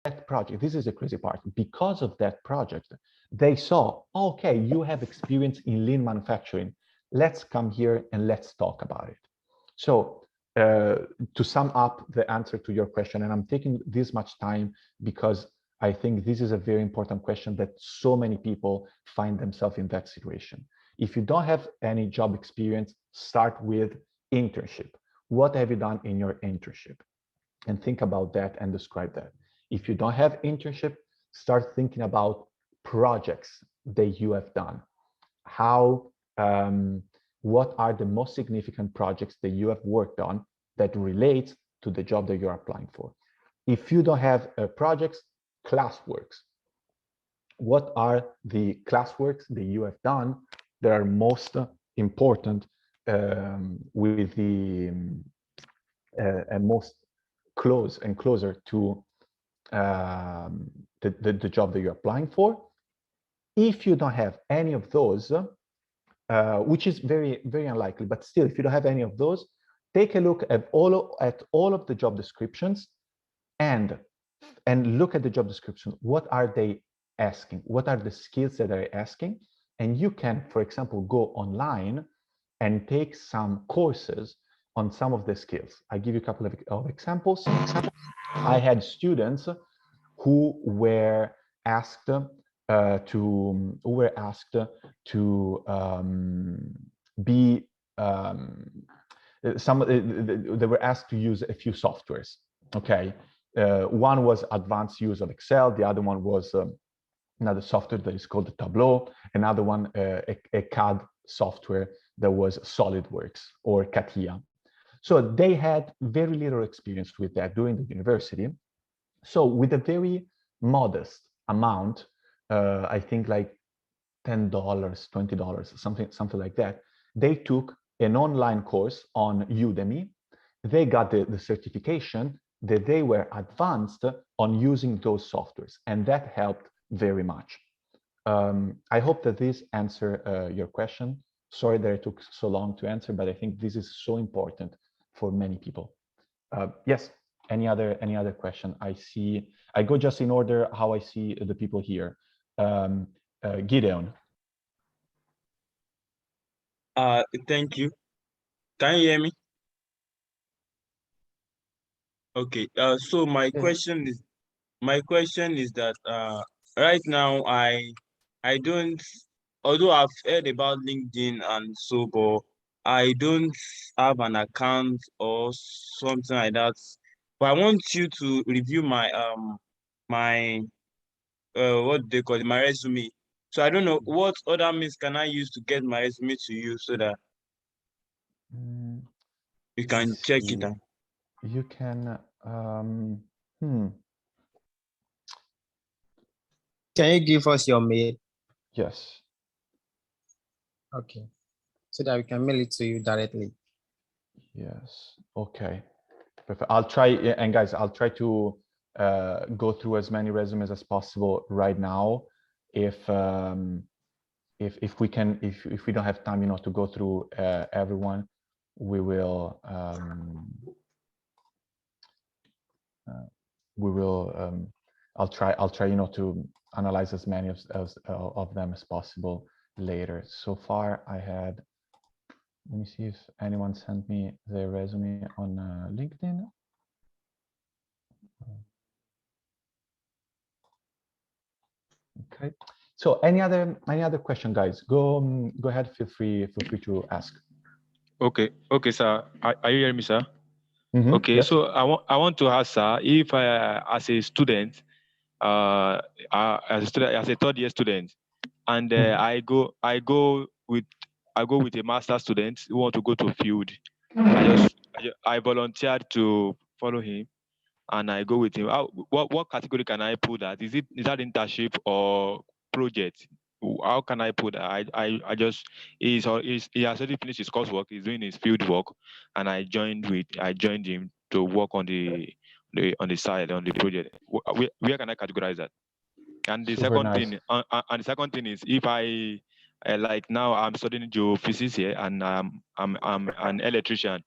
that project, this is the crazy part, because of that project, they saw, okay, you have experience in lean manufacturing. Let's come here and let's talk about it. So to sum up the answer to your question, and I'm taking this much time because I think this is a very important question that so many people find themselves in that situation. If you don't have any job experience, start with internship. What have you done in your internship? And think about that and describe that. If you don't have internship, start thinking about projects that you have done. How, what are the most significant projects that you have worked on that relate to the job that you're applying for? If you don't have projects, classworks. What are the classworks that you have done that are most important with the and most close and closer to the job that you're applying for? If you don't have any of those, which is very, very unlikely, but still, if you don't have any of those, take a look at all of the job descriptions and look at the job description. What are they asking? What are the skills that they're asking? And you can, for example, go online and take some courses on some of the skills. I give you a couple of examples. I had students who were asked to be they were asked to use a few softwares. Okay, one was advanced use of Excel. The other one was another software that is called Tableau. Another one, a CAD software that was SolidWorks or CATIA. So they had very little experience with that during the university. So with a very modest amount, I think like $10, $20, something like that, they took an online course on Udemy. They got the certification that they were advanced on using those softwares, and that helped very much. I hope that this answered your question. Sorry that it took so long to answer, but I think this is so important for many people. Yes, any other question? I go just in order how I see the people here. Gideon. Thank you. Can you hear me? Okay. So my question is that right now I don't, although I've heard about LinkedIn and so, but I don't have an account or something like that. But I want you to review my what they call it, my resume. So I don't know what other means can I use to get my resume to you so that you can check it out. You can. Can you give us your mail? Yes. Okay, so that we can mail it to you directly. Yes. Okay. Perfect. I'll try, and guys, I'll try to go through as many resumes as possible right now. If we can, if we don't have time, to go through everyone, we will I'll try to analyze as many of them as possible later. So far I had, let me see if anyone sent me their resume on LinkedIn. Okay, so any other question, guys? Go ahead, feel free to ask. Okay, sir, are you hearing me, sir? Mm-hmm. Okay, yes. So I want to ask, sir, if as a student, as a third year student, and I go with a master student who want to go to field. I volunteered to follow him, and I go with him. What category can I put that? Is that internship or project? How can I put that? I just he has already finished his coursework. He's doing his field work, and I joined him to work on the side on the project. Where can I categorize that? And the second thing is, if I like now I'm studying geophysics here, and I'm an electrician.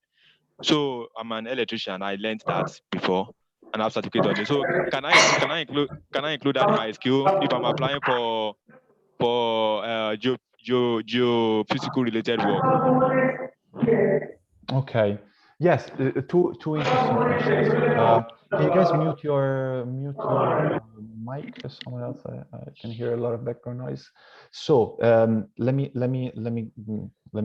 So I'm an electrician. I learned that before, and have certificate on it. So can I include that in my skill if I'm applying for geophysical related work? Okay. Yes, two interesting questions. Can you guys mute your mic? Someone else, I can hear a lot of background noise. So let me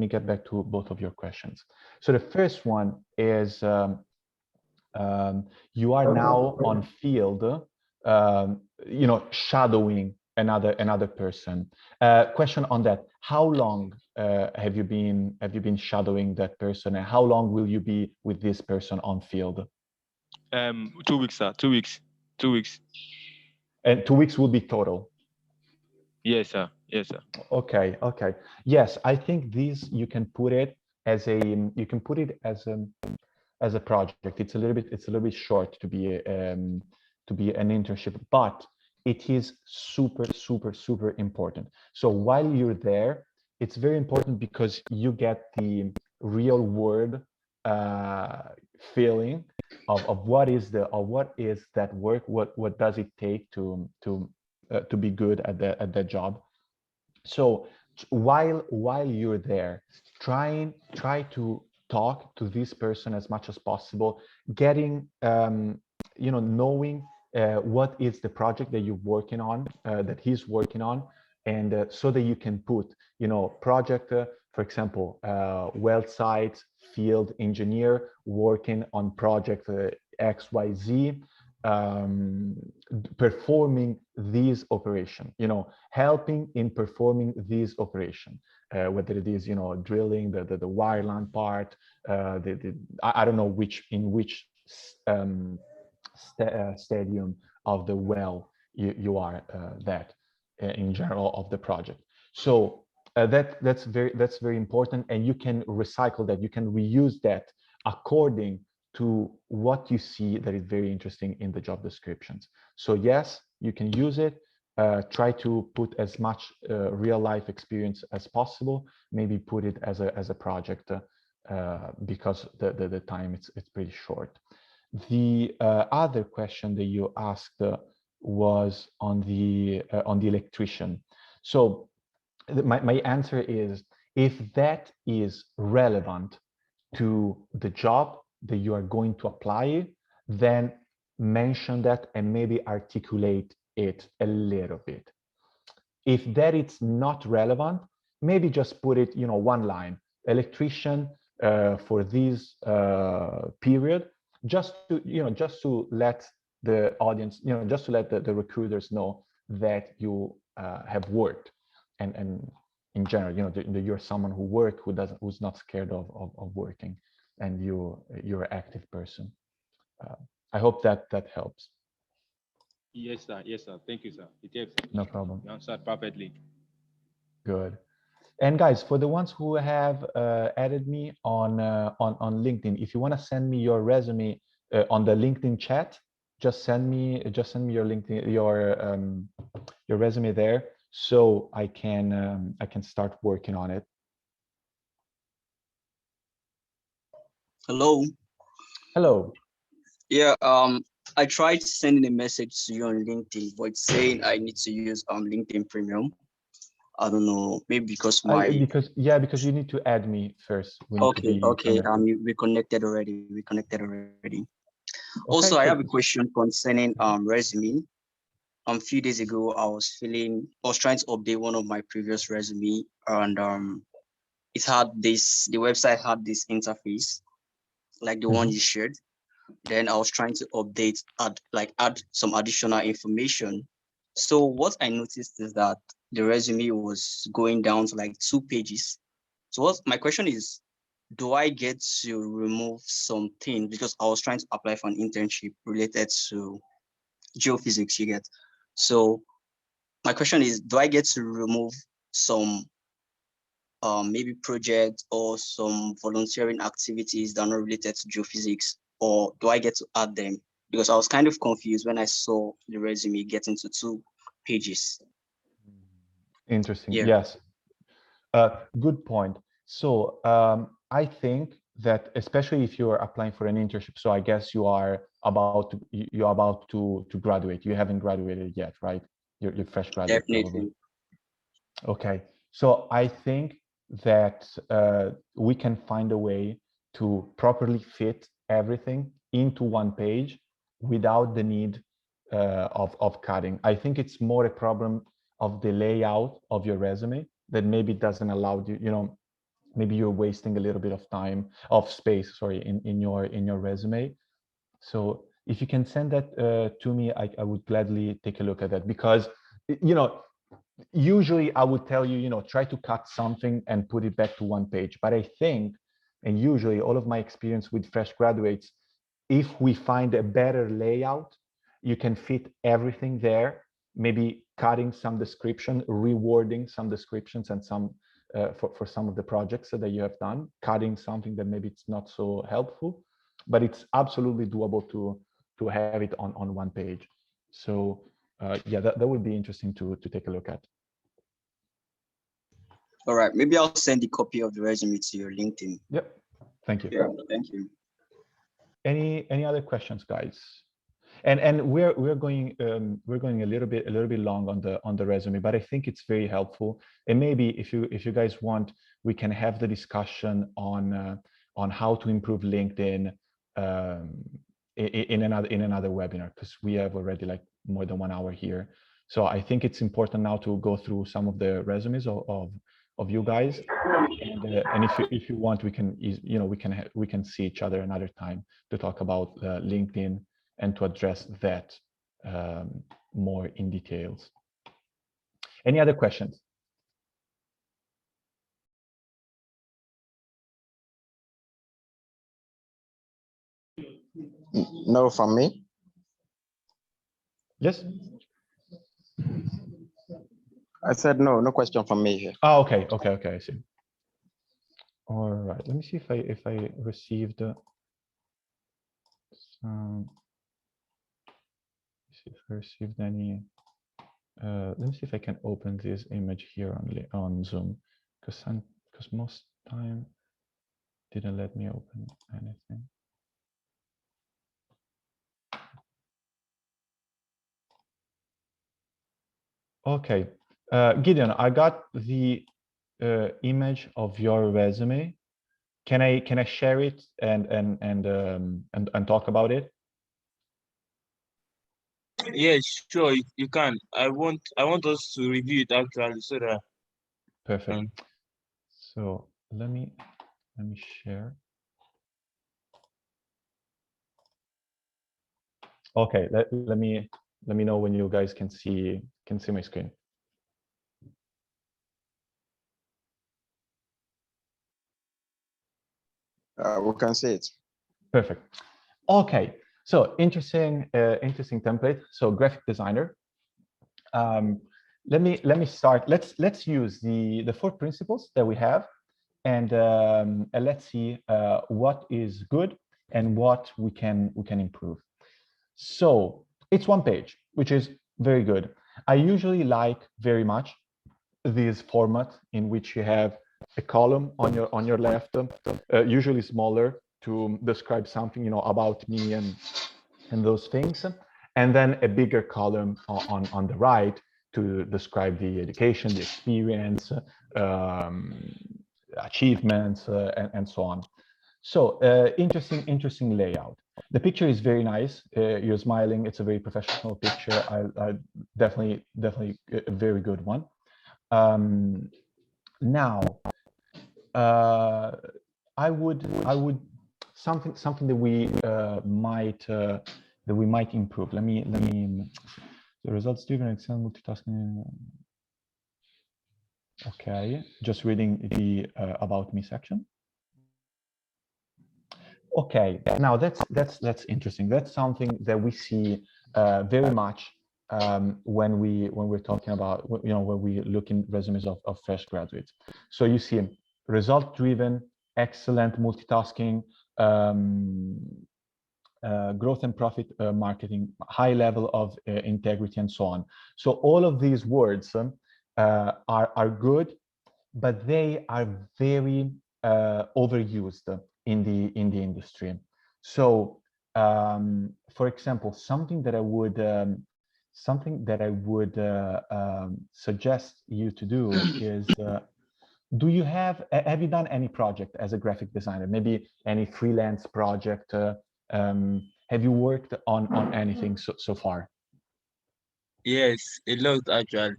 get back to both of your questions. So the first one is you are now on field, shadowing another person. Question on that: how long have you been shadowing that person, and how long will you be with this person on field? 2 weeks, sir. 2 weeks. 2 weeks. And 2 weeks will be total. Yes, sir. Yes, sir. Okay. Yes, I think these you can put it as a project. It's a little bit short to be an internship, but it is super important. So while you're there, it's very important because you get the real world feeling of what is that work, what does it take to be good at that job. So while you're there, try to talk to this person as much as possible, getting knowing what is the project that you're working on, that he's working on, and so that you can put project, for example, well site field engineer working on project XYZ, performing these operation, helping in performing these operation, whether it is drilling the wireline part, I don't know in which stadium of the well you are that in general of the project. So that's very important, and you can recycle that, you can reuse that according to what you see that is very interesting in the job descriptions. So yes, you can use it. Try to put as much real life experience as possible. Maybe put it as a project because the time it's pretty short. The other question that you asked was on the electrician. So my answer is, if that is relevant to the job that you are going to apply, then mention that and maybe articulate it a little bit. If that is not relevant, maybe just put it, one line, electrician for this period, just to let the audience, just to let the recruiters know that you have worked, and in general, that you're someone who's not scared of working, and you're an active person. I hope that helps. Yes, sir. Yes, sir. Thank you, sir. It helps. No problem. You answered perfectly. Good. And guys, for the ones who have added me on LinkedIn, if you want to send me your resume on the LinkedIn chat, just send me your LinkedIn, your resume there, so I can start working on it. Hello. Hello. Yeah, I tried sending a message to you on LinkedIn, but it's saying I need to use LinkedIn Premium. I don't know, maybe because because you need to add me first. We need to be okay. connected. We connected already. Okay, Also, I so have a question concerning resume. A few days ago, I was trying to update one of my previous resume, and it had the website had this interface, like the one you shared. Then I was trying to add some additional information. So what I noticed is that the resume was going down to like 2 pages. So my question is, do I get to remove something? Because I was trying to apply for an internship related to geophysics, you get. So my question is, do I get to remove some maybe project or some volunteering activities that are not related to geophysics, or do I get to add them? Because I was kind of confused when I saw the resume getting to 2 pages. Interesting. Yeah. Yes. Good point. So I think that especially if you're applying for an internship, so I guess you're about to graduate. You haven't graduated yet, right? You're fresh graduate, probably. Definitely. Okay, so I think that we can find a way to properly fit everything into one page without the need of cutting. I think it's more a problem of the layout of your resume that maybe doesn't allow you, you know, maybe you're wasting a little bit of time, of space, sorry, in your resume. So if you can send that to me, I would gladly take a look at that, because, you know, usually I would tell you, you know, try to cut something and put it back to one page. But I think, and usually all of my experience with fresh graduates, if we find a better layout, you can fit everything there, maybe cutting some description, rewording some descriptions and some for some of the projects that you have done, cutting something that maybe it's not so helpful, but it's absolutely doable to have it on one page. So yeah, that would be interesting to take a look at. All right, maybe I'll send a copy of the resume to your LinkedIn. Yep, thank you. Yeah, thank you. Any other questions, guys? And we're going a little bit long on the resume, but I think it's very helpful. And maybe if you guys want, we can have the discussion on how to improve LinkedIn in another webinar, because we have already like more than 1 hour here. So I think it's important now to go through some of the resumes of you guys, and if you want, we can, you know, we can see each other another time to talk about LinkedIn and to address that more in details. Any other questions? No, from me. Yes. I said no, no question from me here. Oh, okay, I see. All right, let me see if I received some. See if I received any. Let me see if I can open this image here on Zoom, because most time didn't let me open anything. Okay, Gideon, I got the image of your resume. Can I share it and talk about it? Yeah, sure, you can. I want us to review it actually, so that Perfect. So let me share. Okay, let me know when you guys can see my screen. We can see it. Perfect. Okay, so interesting template. So graphic designer. Let me start. Let's use the 4 principles that we have, and let's see what is good and what we can improve. So it's 1 page, which is very good. I usually like very much this format in which you have a column on your left, usually smaller, to describe something, you know, about me and those things, and then a bigger column on the right to describe the education, the experience, achievements, and so on. So interesting layout. The picture is very nice. You're smiling. It's a very professional picture. I definitely a very good one. Now, I would something that we might improve. Let me the results driven Excel multitasking. Okay, just reading the about me section. Okay, now that's interesting. That's something that we see very much when we're talking about, you know, when we look in resumes of fresh graduates. So you see result driven, excellent multitasking, growth and profit marketing, high level of integrity, and so on. So all of these words are good, but they are very overused in the industry. So, for example, something that I would suggest you to do is, do you have you done any project as a graphic designer? Maybe any freelance project? Have you worked on anything so far? Yes, a lot actually.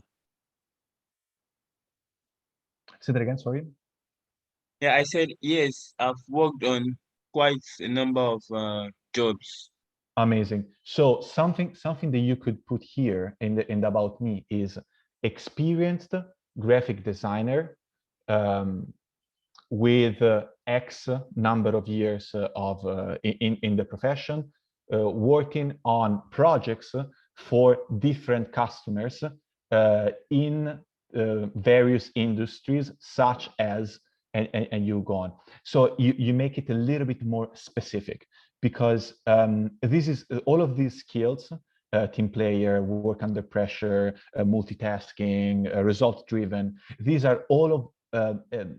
Say that again, sorry. Yeah, I said yes. I've worked on quite a number of jobs. Amazing. So something that you could put here in the about me is experienced graphic designer with X number of years of in the profession, working on projects for different customers in various industries, such as, and you go on. So you make it a little bit more specific, because this is all of these skills, team player, work under pressure, multitasking, result driven. These are all of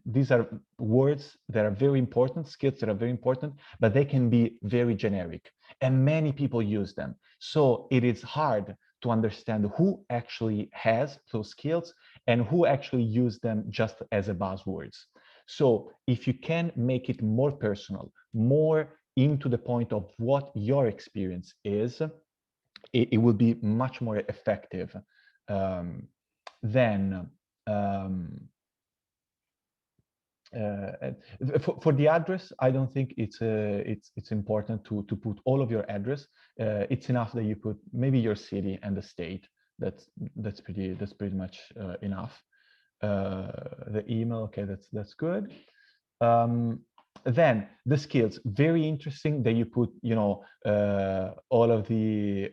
these are words that are very important, skills that are very important, but they can be very generic, and many people use them. So it is hard to understand who actually has those skills and who actually use them just as a buzzwords. So if you can make it more personal, more into the point of what your experience is, it will be much more effective than for the address. I don't think it's important to put all of your address. It's enough that you put maybe your city and the state. That's pretty much enough. The email, okay, that's good. Then the skills, very interesting that you put, you know, all of the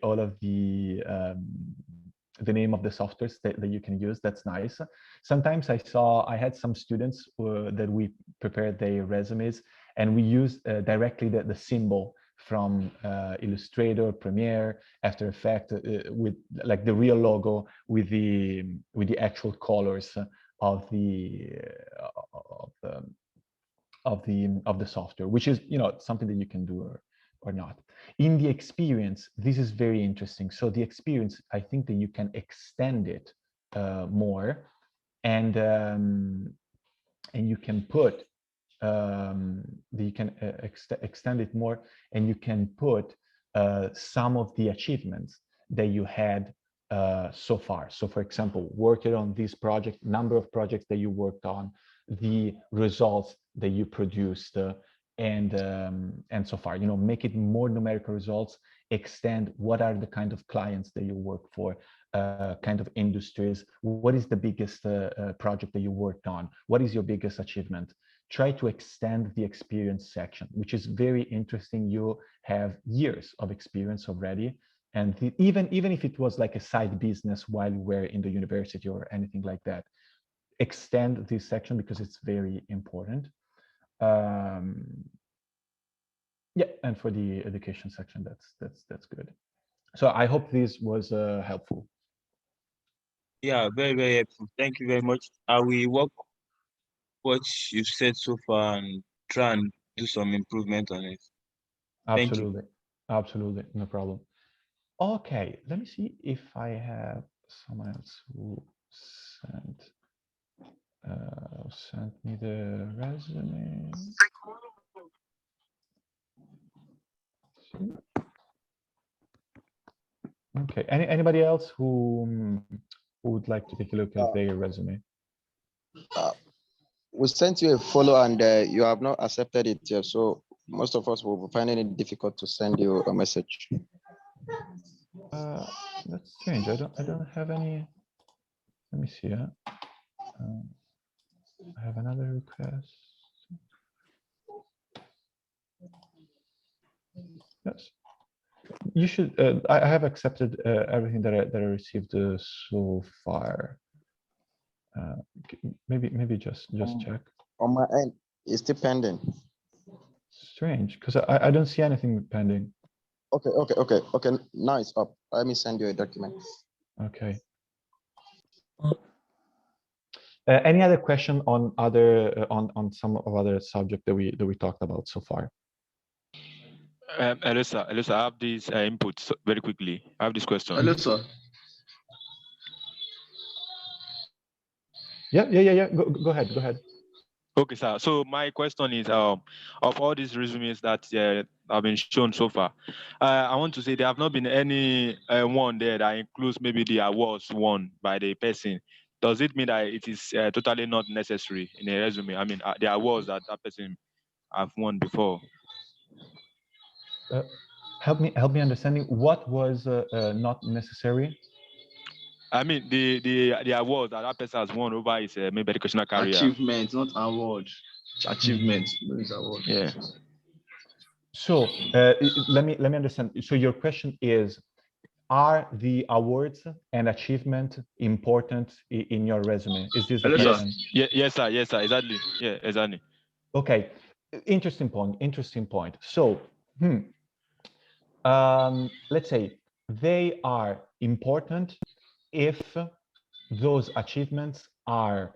name of the softwares that you can use. That's nice. Sometimes I had some students that we prepared their resumes, and we used directly the symbol from Illustrator, Premiere, After Effects, with like the real logo with the actual colors of the software, which is, you know, something that you can do or not. In the experience, this is very interesting. So the experience, I think that you can extend it more, and you can put extend it more, and you can put some of the achievements that you had so far. So for example, working on this project, number of projects that you worked on, the results that you produced, and so far, you know, make it more numerical results, extend what are the kind of clients that you work for, kind of industries, what is the biggest project that you worked on, what is your biggest achievement. Try to extend the experience section, which is very interesting. You have years of experience already, and even if it was like a side business while you were in the university or anything like that, extend this section because it's very important. Yeah, and for the education section, that's good. So I hope this was helpful. Yeah, very, very helpful. Thank you very much. I will work what you've said so far and try and do some improvement on it. Thank you. Absolutely, absolutely, no problem. Okay, let me see if I have someone else who sent me the resume. Okay, anybody else who would like to take a look at their resume? We sent you a follow and you have not accepted it yet. So most of us will be finding it difficult to send you a message. That's strange. I don't have any. Let me see. I have another request. Yes. You should. I have accepted everything that I received so far. Maybe just check. On my end, it's still pending. Strange, because I don't see anything pending. Okay. Now it's up. Let me send you a document. Okay. Any other question on other on some of other subject that we talked about so far? Elisa, I have these inputs very quickly. I have this question. Hello, sir. Yeah. Go ahead. Okay, sir. So my question is, of all these resumes that have been shown so far, I want to say there have not been any one there that includes maybe the awards won by the person. Does it mean that it is totally not necessary in a resume? I mean, the awards that person have won before. Help me understanding what was not necessary. I mean, the awards that person has won over his maybe educational career. Achievement, not award. Achievement, no, is award. Yeah. So let me understand. So your question is, are the awards and achievement important in your resume? Is this the Hello, sir. question? Yes, sir. Exactly. Yeah, exactly. Okay, interesting point. So, let's say they are important if those achievements are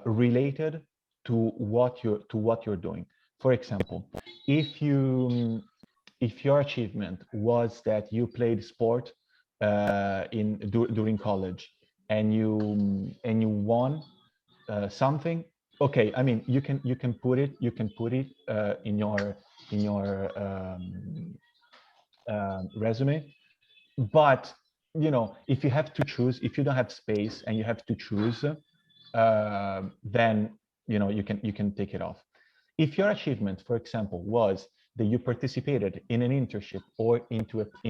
related to what you're doing. For example, if your achievement was that you played sport during college and you won something, okay, I mean you can put it in your resume. But if you have to choose, if you don't have space and you have to choose, then you can take it off. If your achievement, for example, was that you participated in an internship or in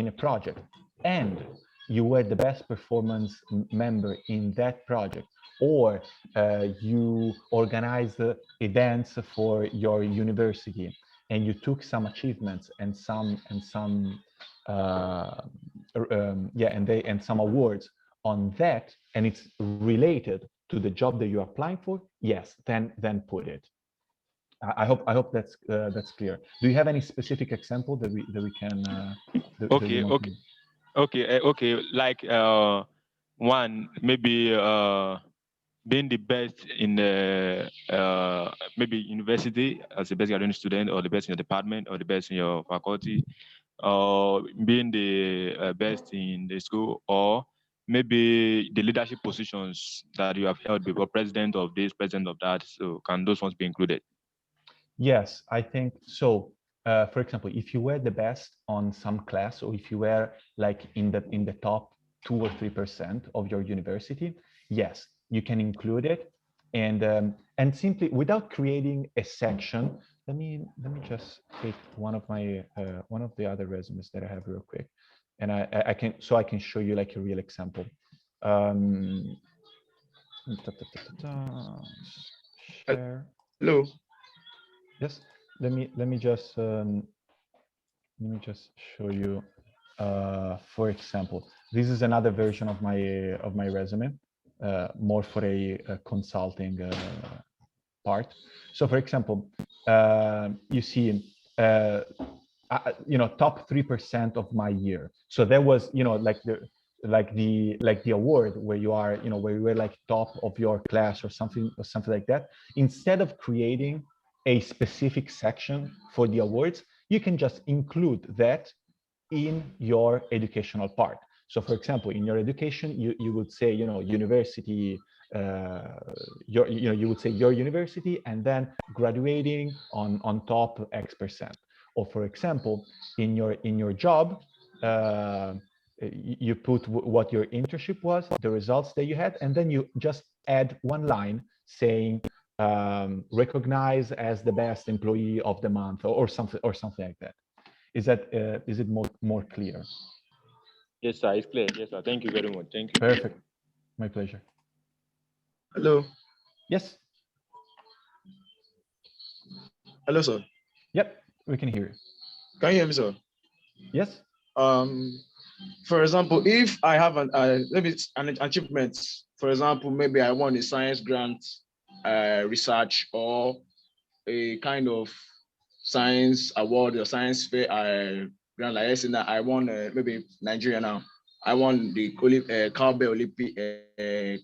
a project and you were the best performance member in that project, or you organized events for your university and you took some achievements and some some awards on that, and it's related to the job that you're applying for, yes, then put it. I hope that's clear. Do you have any specific example that we can? Okay. Like one, maybe being the best in maybe university as the best graduate student, or the best in your department, or the best in your faculty, or being the best in the school, or maybe the leadership positions that you have held before, president of this, president of that. So can those ones be included? Yes, I think so. For example, if you were the best on some class, or if you were like in the top 2 or 3% of your university, yes, you can include it, and simply without creating a section. Let me just take one of the other resumes that I have real quick, and I can show you like a real example. Share. Hello. Yes, let me just show you. For example, this is another version of my resume, more for a consulting part. So, for example, you see, top 3% of my year. So there was, like the award where you are, where you were like top of your class or something like that. Instead of creating a specific section for the awards, you can just include that in your educational part. So for example, in your education, you would say, university, you would say your university, and then graduating on top X%. Or for example, in your job, you put what your internship was, the results that you had, and then you just add one line saying, recognized as the best employee of the month, or something like that. Is it more clear? Yes, sir. It's clear. Yes, sir. Thank you very much. Thank you. Perfect. My pleasure. Hello. Yes. Hello, sir. Yep, we can hear you. Can you hear me, sir? Yes. For example, if I have maybe an achievement, for example, maybe I won a science grant, research, or a kind of science award or science fair grant, like I I won maybe Nigeria now. I won the Cowbell Olympic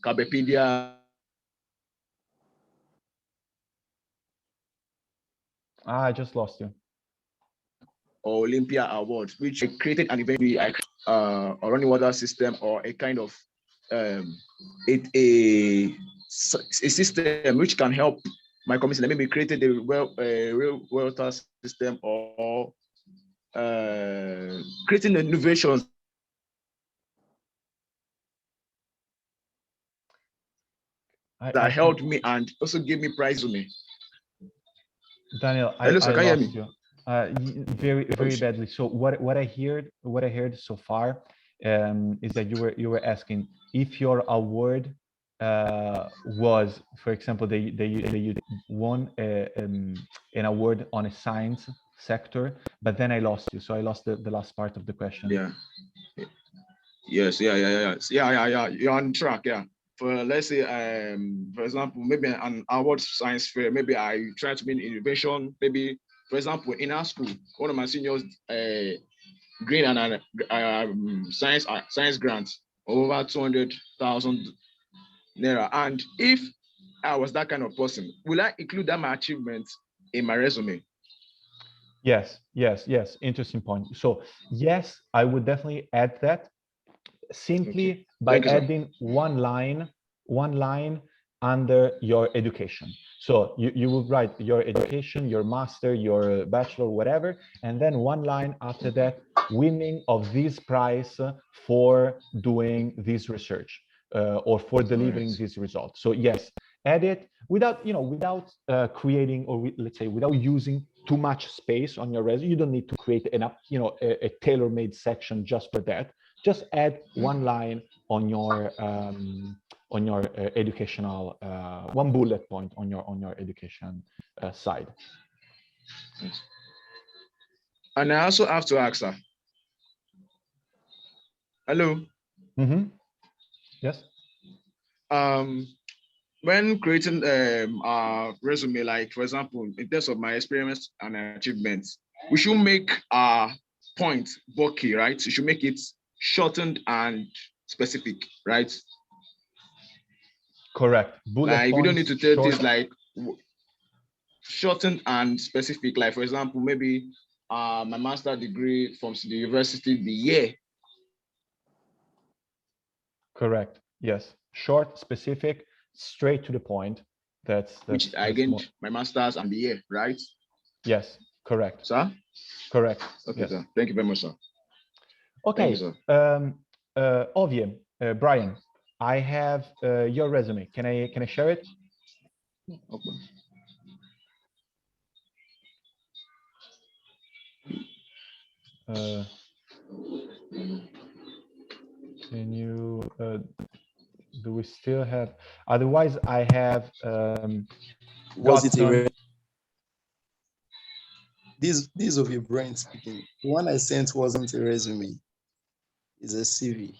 Cowbellpedia I just lost you. or Olympia Award, which I created an event, a running water system, or a kind of a system which can help my community. Maybe created a real water system, or creating innovations that helped me and also gave me prize to me. Daniel, Hello, sir, I can you hear lost me? you. Very badly. So what I heard so far is that you were asking if your award was, for example, they won an award on a science sector, but then I lost you. So I lost the last part of the question. Yeah. Yes. Yeah. You're on track. Yeah. For, let's say, for example, maybe an award science fair, maybe I try to bring innovation. Maybe, for example, in our school, one of my seniors green an science grant of over 200,000 naira. And if I was that kind of person, will I include that my achievement in my resume? Yes. Interesting point. So yes, I would definitely add that, simply Okay. by Thank you, sir. adding one line under your education. So you will write your education, your master, your bachelor, whatever, and then one line after that, winning of this prize for doing this research or for delivering this result. So yes, add it without creating, or let's say without using too much space on your resume. You don't need to create a tailor-made section just for that. Just add one line on your educational one bullet point on your education side. And I also have to ask her. Hello. Yes. When creating our resume, like for example, in terms of my experience and achievements, we should make our point bulky, right? We should make it shortened and specific, right? Correct. Bullet like points, we don't need to tell short. this like shortened and specific. Like for example, maybe my master degree from the university, the year. Correct. Yes. Short, specific, straight to the point. That's which I gained more. my master's and the year, right? Yes. Correct. Sir? Correct. Okay, yes. sir. Thank you very much, sir. Okay. Thank you, sir. Ovie, Brian, I have your resume. Can I share it? Okay. Can you? Do we still have? Otherwise, I have. Was it a this of your brain speaking? The one I sent wasn't a resume. It's a CV.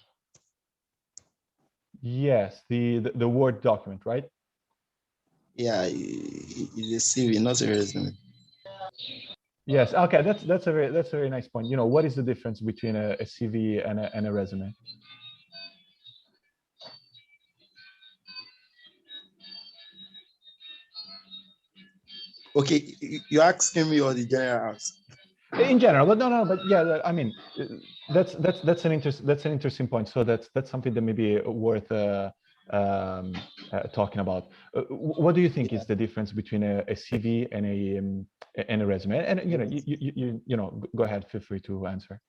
Yes, the Word document, right? Yeah, it's a CV, not a resume. Yes. Okay, that's a very nice point. What is the difference between a CV and a resume? Okay, you asking me or the general ask? In general, but no, but yeah, I mean, that's an interesting point. So that's something that may be worth talking about. What do you think is the difference between a CV and a resume? And you go ahead. Feel free to answer.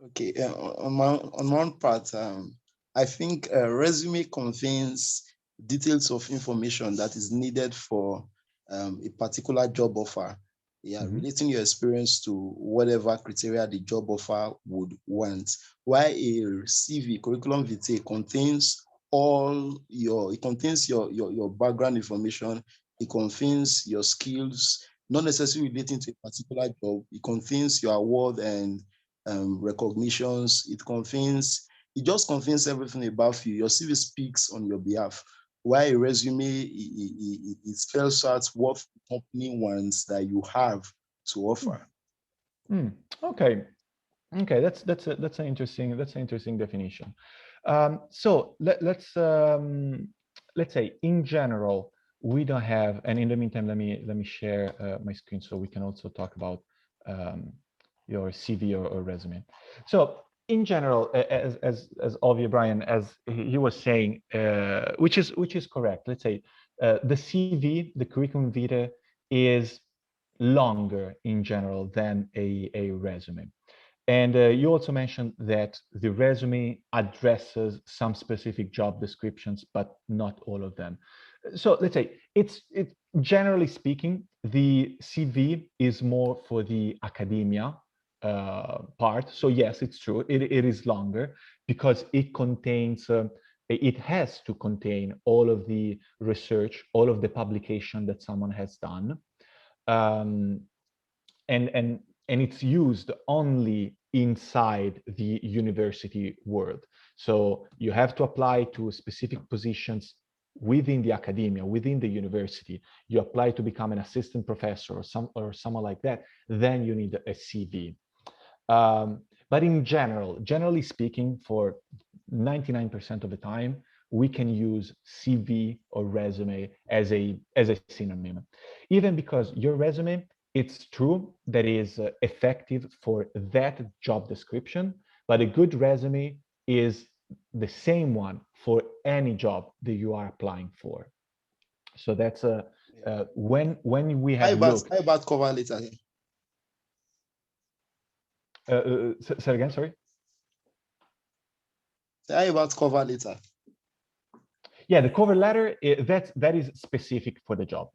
Okay, on one part, I think a resume contains details of information that is needed for a particular job offer. Yeah, relating your experience to whatever criteria the job offer would want. While a CV, curriculum vitae, contains your background information. It contains your skills, not necessarily relating to a particular job. It contains your award and recognitions. It just contains everything about you. Your CV speaks on your behalf. While a resume, it spells out what the company wants that you have to offer. Okay, that's an interesting definition. So let's say in general, we don't have, and in the meantime, let me share my screen so we can also talk about your CV or resume. So in general, as Olivia Brian, as he was saying, which is correct. Let's say the CV, the curriculum vitae, is longer in general than a resume. And you also mentioned that the resume addresses some specific job descriptions, but not all of them. So let's say it's generally speaking, the CV is more for the academia part. So yes, it's true. It is longer because it contains, it has to contain all of the research, all of the publication that someone has done. And it's used only inside the university world. So you have to apply to specific positions within the academia, within the university. You apply to become an assistant professor or someone like that, then you need a CV. But in general, generally speaking, for 99% of the time, we can use CV or resume as a synonym, even because your resume, it's true that is effective for that job description, but a good resume is the same one for any job that you are applying for. So that's when we have looked. How about cover letter? Say again, sorry. How about cover letter? Yeah, the cover letter, that is specific for the job,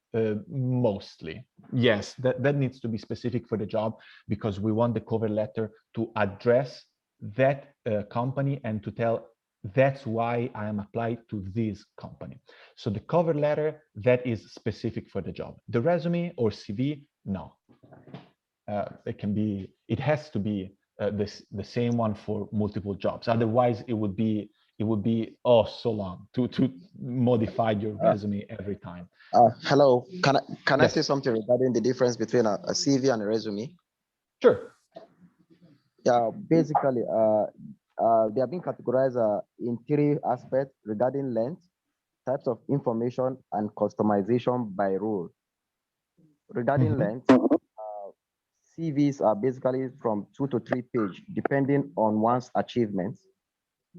mostly. Yes, that needs to be specific for the job because we want the cover letter to address that company and to tell that's why I am applied to this company. So the cover letter, that is specific for the job. The resume or CV, no. It has to be the same one for multiple jobs. Otherwise, it would be oh so long to modify your resume every time. Hello, can I Yes. say something regarding the difference between a CV and a resume? Sure. Yeah, basically, they have been categorized in three aspects regarding length, types of information, and customization by role. Regarding length, CVs are basically from 2 to 3 pages, depending on one's achievements.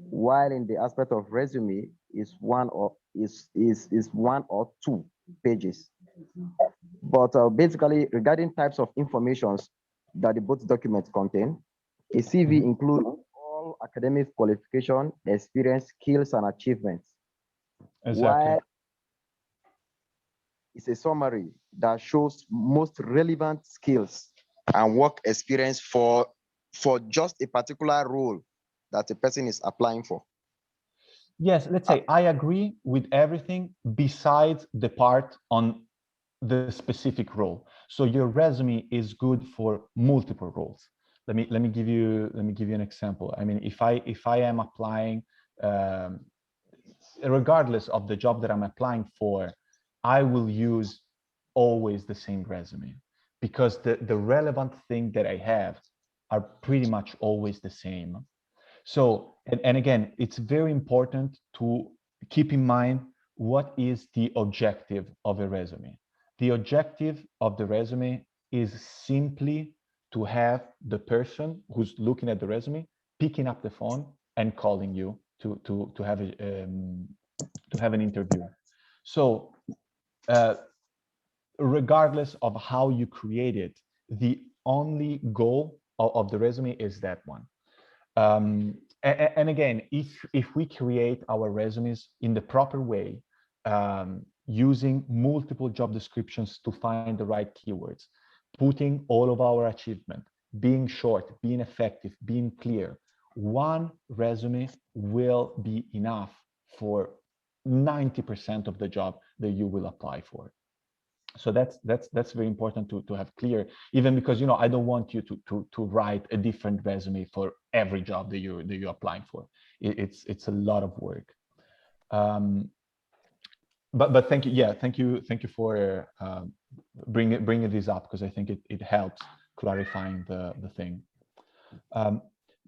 While in the aspect of resume is one or 2 pages. But basically, regarding types of informations that the both documents contain, a CV includes all academic qualification, experience, skills, and achievements. Exactly. While it's a summary that shows most relevant skills and work experience for just a particular role that a person is applying for. Yes, let's say I agree with everything besides the part on the specific role. So your resume is good for multiple roles. Let me give you an example. I mean, if I am applying, regardless of the job that I'm applying for, I will use always the same resume because the relevant thing that I have are pretty much always the same. So, and again, it's very important to keep in mind what is the objective of a resume. The objective of the resume is simply to have the person who's looking at the resume picking up the phone and calling you to have an interview. So, regardless of how you create it, the only goal of the resume is that one. And again, if we create our resumes in the proper way, using multiple job descriptions to find the right keywords, putting all of our achievement, being short, being effective, being clear, one resume will be enough for 90% of the job that you will apply for. So that's very important to have clear, even because, you know, I don't want you to write a different resume for every job that you're applying for. It's a lot of work. But thank you. Yeah, thank you for bringing this up, because I think it helps clarifying the thing.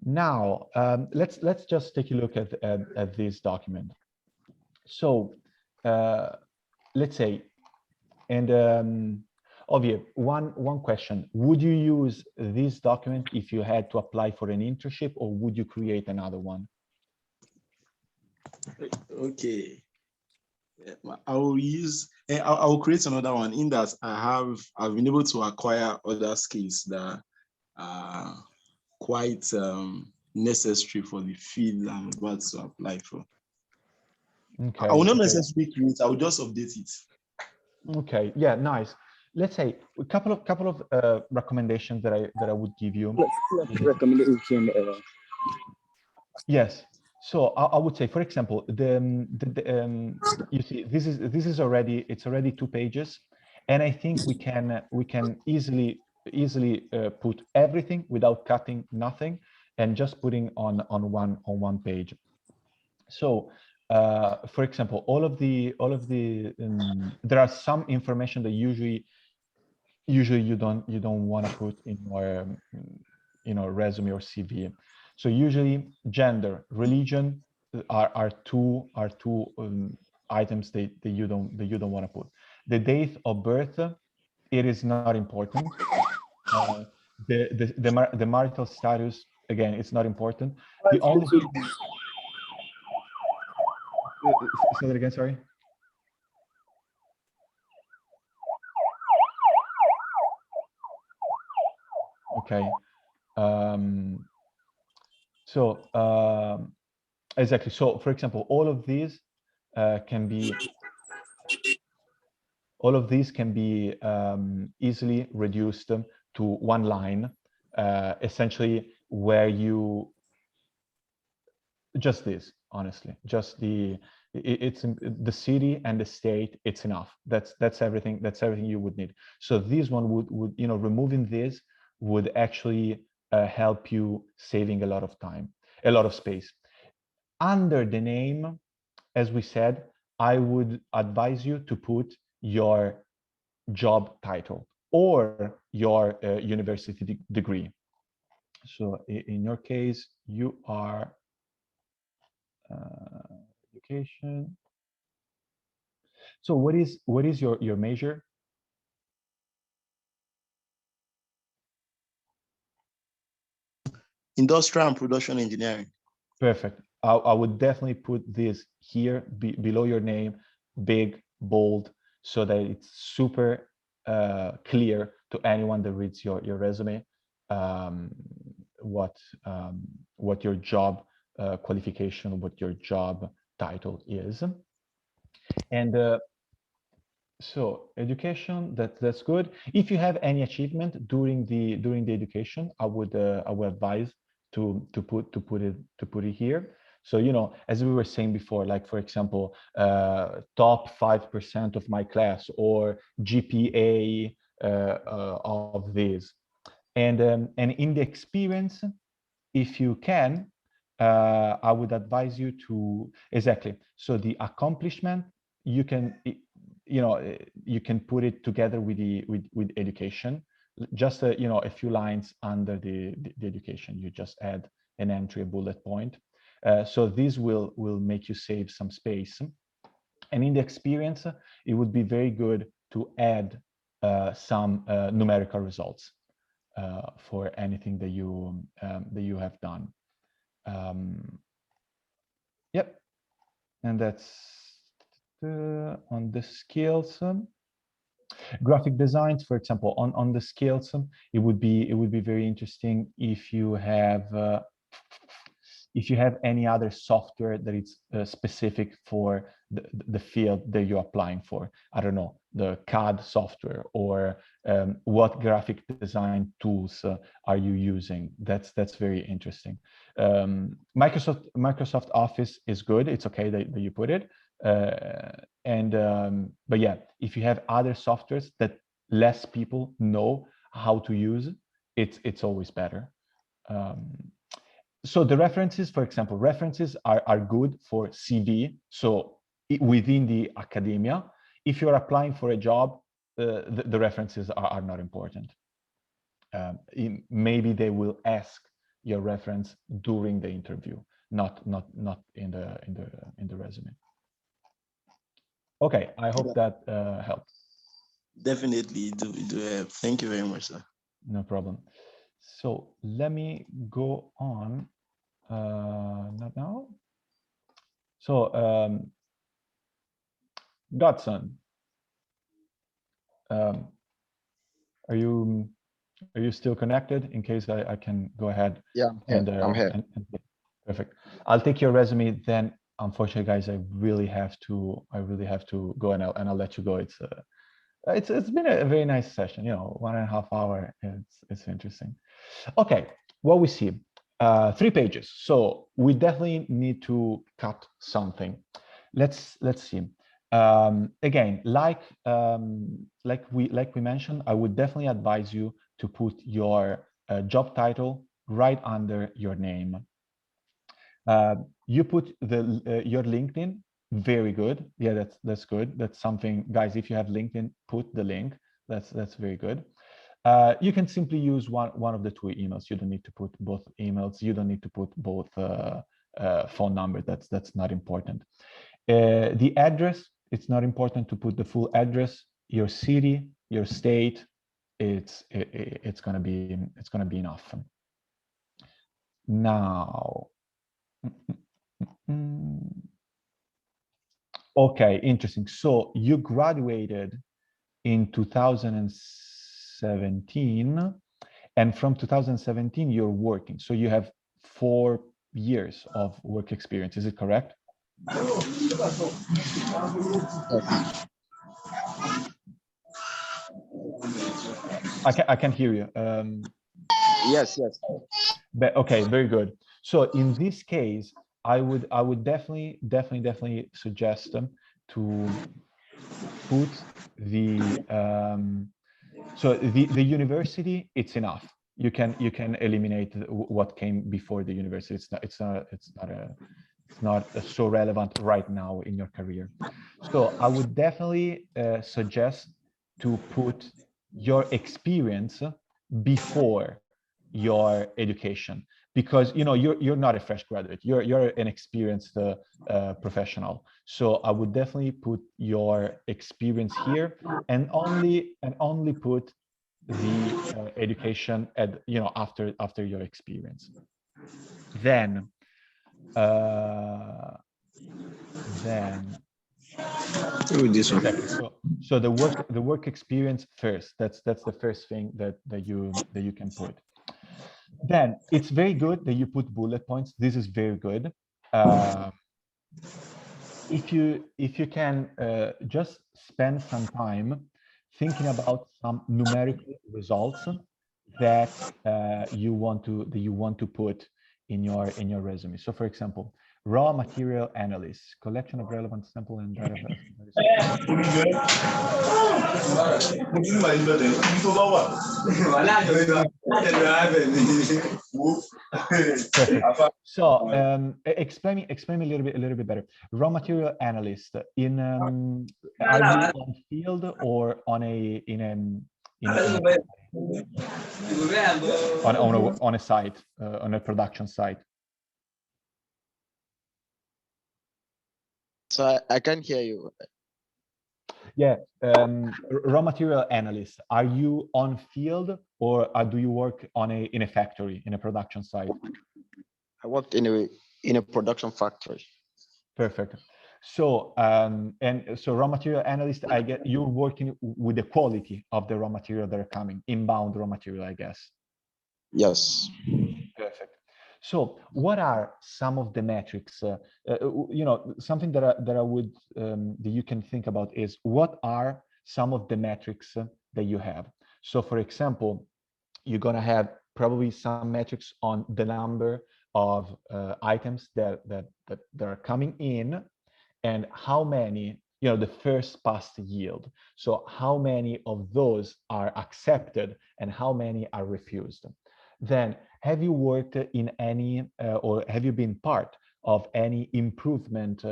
Now let's just take a look at this document. So let's say And Ovie, one question: would you use this document if you had to apply for an internship, or would you create another one? Okay. I will use, I will create another one in that I've been able to acquire other skills that are quite necessary for the field I'm about to apply for. Okay. I will not necessarily create, I will just update it. Okay, yeah, nice. Let's say a couple of recommendations that I would give you. Recommendation. Yes. So I would say, for example, you see, this is already, it's already 2 pages, and I think we can easily put everything without cutting nothing and just putting on one page. So for example, all of the there are some information that usually you don't want to put in your resume or CV. So usually gender, religion are two items that you don't want to put. The date of birth, it is not important. The marital status, again, it's not important. The only thing, say that again, sorry. Okay. So exactly. So for example, all of these can be easily reduced to one line, essentially, where you just this, honestly, just it's the city and the state. It's enough. That's everything. That's everything you would need. So this one would removing this would actually help you saving a lot of time, a lot of space. Under the name, as we said, I would advise you to put your job title or your university degree. So in your case, you are education. So what is your major? Industrial and production engineering. Perfect. I would definitely put this here below your name, big, bold, so that it's super clear to anyone that reads your resume what your job qualification, what your job title is. And so education, that's good. If you have any achievement during the education, I would advise to put it here. So as we were saying before, like for example, top 5% of my class, or GPA of this, and in the experience, if you can, I would advise you to exactly. So the accomplishment, you can you can put it together with education, just a few lines under the education. You just add an entry, a bullet point. So this will make you save some space. And in the experience, it would be very good to add some numerical results for anything that you have done. Yep, and that's on the skills. Graphic designs, for example, on the skills, it would be very interesting if you have any other software that is specific for the field that you're applying for. I don't know, the CAD software, or what graphic design tools are you using. That's very interesting. Microsoft Office is good. It's okay that you put it. But yeah, if you have other softwares that less people know how to use, it's always better. So the references, for example, references are good for CV. So within the academia, if you're applying for a job, the references are not important. Maybe they will ask your reference during the interview, not in the resume. Okay, I hope that helped. Definitely do help. Thank you very much, sir. No problem. So let me go on. Not now. So Godson, um, are you still connected? In case I can go ahead. Yeah, I'm here. Perfect. I'll take your resume. Then, unfortunately, guys, I really have to go, and I'll let you go. It's been a very nice session. 1.5 hours. It's interesting. Okay, what we see, 3 pages. So we definitely need to cut something. Let's see. Again, like we mentioned, I would definitely advise you to put your job title right under your name. You put your LinkedIn. Very good. Yeah, that's good. That's something, guys. If you have LinkedIn, put the link. That's very good. You can simply use one of the 2 emails. You don't need to put both emails. You don't need to put both phone numbers. That's not important. The address, it's not important to put the full address. Your city, your state, it's gonna be enough. Now, okay, interesting. So you graduated in 2017, and from 2017 you're working. So you have 4 years of work experience. Is it correct? I can hear you. Yes. But okay, very good. So in this case, I would definitely suggest them to put the so the university. It's enough. You can eliminate what came before the university. It's not so relevant right now in your career. So I would definitely suggest to put your experience before your education, because you're not a fresh graduate. You're an experienced professional. So I would definitely put your experience here, and only put the education at after your experience. Then exactly. So the work experience first. That's the first thing that you can put. Then it's very good that you put bullet points. This is very good. If you can just spend some time thinking about some numerical results that you want to put in your resume. So, for example, raw material analysis, collection of relevant sample and data. Perfect. So, explain me a little bit better. Raw material analyst in are you on field or on a on a site, on a production site? So I can't hear you. Yeah, raw material analyst. Are you on field or do you work in a factory, in a production site? I worked in a production factory. Perfect. So so raw material analyst, I get you're working with the quality of the raw material that are coming, inbound raw material, I guess. Yes. Perfect. So what are some of the metrics? Something that I would that you can think about is, what are some of the metrics that you have? So for example, you're gonna have probably some metrics on the number of items that are coming in, and how many, the first past yield. So how many of those are accepted and how many are refused. Then, have you worked in any or have you been part of any improvement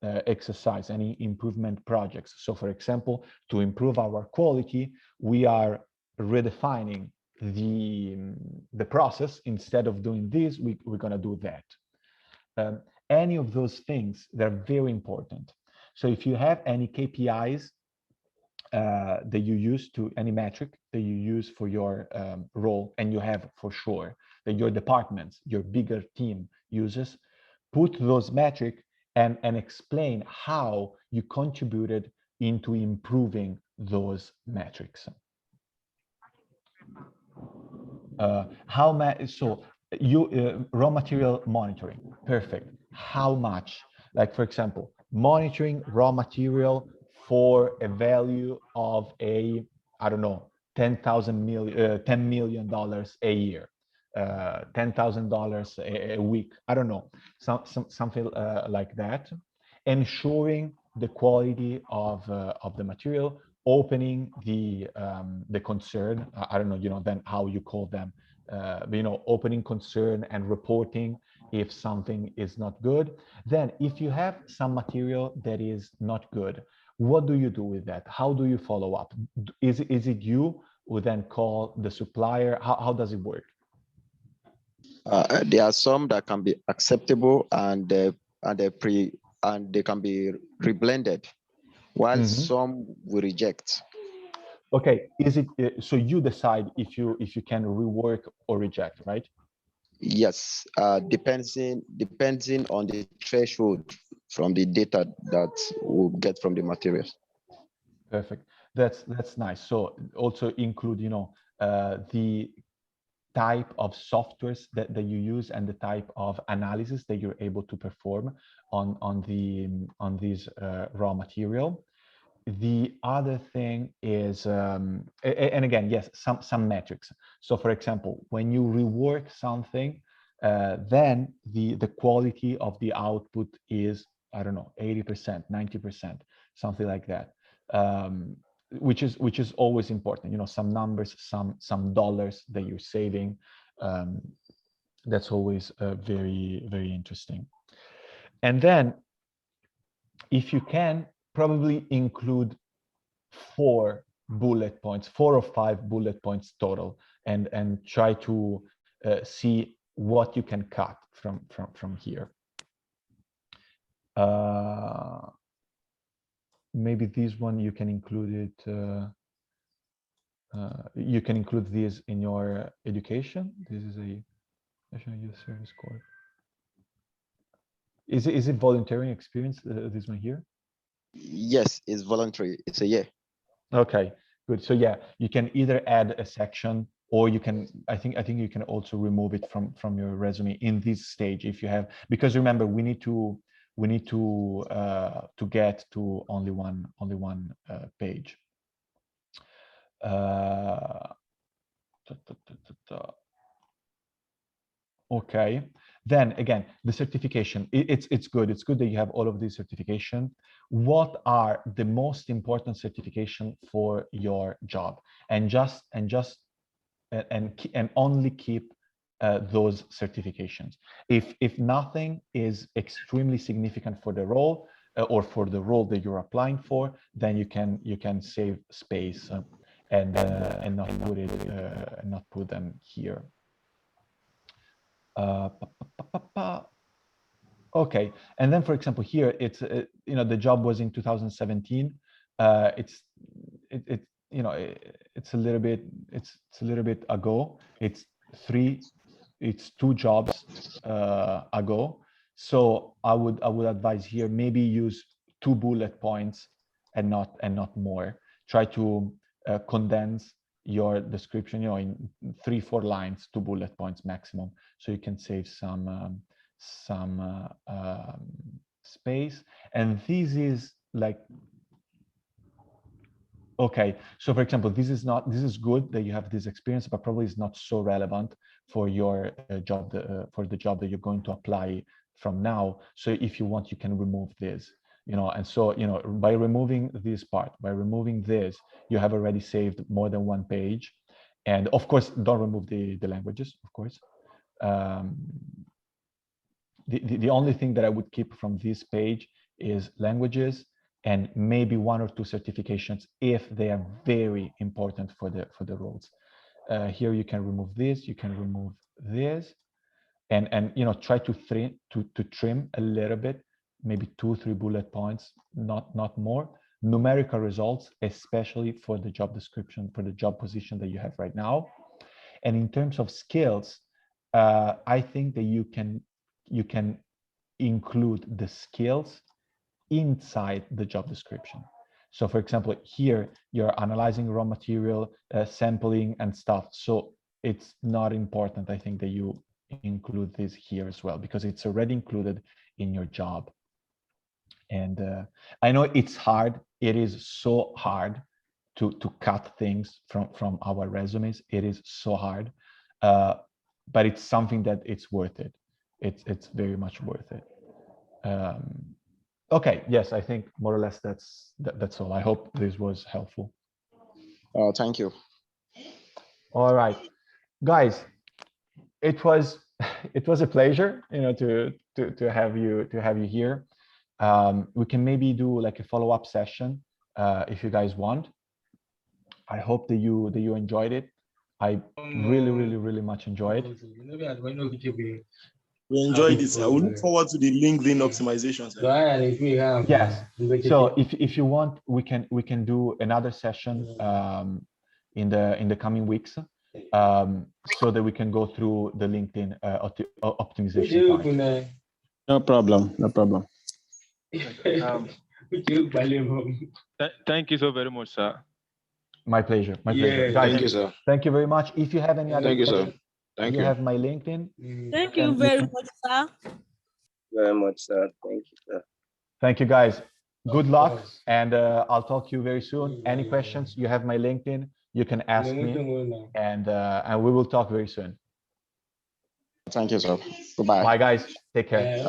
exercise, any improvement projects? So for example, to improve our quality, we are redefining the process. Instead of doing this, we're going to do that. Any of those things, they're very important. So if you have any KPIs that you use to any metric that you use for your role, and you have for sure that your departments, your bigger team uses, put those metric and explain how you contributed into improving those metrics. How much? So you raw material monitoring, perfect. How much? Like for example, monitoring raw material for a value of I don't know, $10 million a year, $10,000 a week. I don't know, something like that. Ensuring the quality of the material, opening the concern. I don't know, then how you call them, but, opening concern and reporting if something is not good. Then if you have some material that is not good, what do you do with that? How do you follow up? Is it you who then call the supplier? How does it work? There are some that can be acceptable and they can be reblended, while some we reject. Okay, is it so you decide if you can rework or reject, right? Yes, depending on the threshold from the data that we'll get from the materials. Perfect. That's nice. So also include, the type of softwares that you use and the type of analysis that you're able to perform on these raw material. The other thing is, and again, yes, some metrics. So for example, when you rework something, then the quality of the output is, I don't know, 80%, 90%, something like that. Which is always important, some numbers, some dollars that you're saving. That's always very, very interesting. And then if you can, probably include 4 bullet points, 4 or 5 bullet points total, and try to see what you can cut from here. Maybe this one you can include it. You can include this in your education. This is a National Youth Service Corps. Is it volunteering experience? This one here. Yes, it's voluntary. It's a year. Okay, good. So yeah, you can either add a section, or you can. I think you can also remove it from your resume in this stage if you have. Because remember, we need to get to only one page. Okay, then again, the certification, it's good. It's good that you have all of these certification. What are the most important certification for your job? And only keep those certifications. If nothing is extremely significant for the role, or for the role that you're applying for, then you can save space and not put it not put them here. Okay, and then for example here it's the job was in 2017. It's a little bit ago. It's 2 jobs ago. So I would advise here, maybe use 2 bullet points and not more. Try to condense your description, in 3-4 lines, 2 bullet points maximum, so you can save some space. And this is like, okay, so for example, this is good that you have this experience, but probably is not so relevant for your job, for the job that you're going to apply from now. So if you want, you can remove this, and so, by removing this part, by removing this, you have already saved more than 1 page. And of course, don't remove the languages, of course. The only thing that I would keep from this page is languages, and maybe 1 or 2 certifications if they are very important for the roles. Here you can remove this, you can remove this, and try to trim a little bit, maybe 2-3 bullet points, not more. numerical results, especially for the job description, for the job position that you have right now. And in terms of skills, I think that you can include the skills inside the job description. So for example, here you're analyzing raw material, sampling and stuff. So it's not important, I think, that you include this here as well, because it's already included in your job. And I know it's hard. It is so hard to cut things from our resumes. It is so hard, but it's something that it's worth it. It's very much worth it. Okay, yes, I think more or less that's all. I hope this was helpful. Thank you. All right, guys, it was a pleasure, to have you here. We can maybe do like a follow-up session if you guys want. I hope that you enjoyed it. I really much enjoyed it. We enjoyed this. I will look forward to the LinkedIn optimization. Yes. So if you want, we can do another session in the coming weeks, so that we can go through the LinkedIn optimization part. No problem. No problem. Thank you so very much, sir. My pleasure. My pleasure. Guys, Thank you, sir. thank you very much. If you have any other Thank you, sir. questions, Thank you you. have my LinkedIn. Thank you very much, sir. Very much, sir. Thank you, sir. Thank you, guys. Good luck, and I'll talk to you very soon. Any questions, you have my LinkedIn. You can ask me, and we will talk very soon. Thank you, sir. Goodbye. Bye, guys. Take care.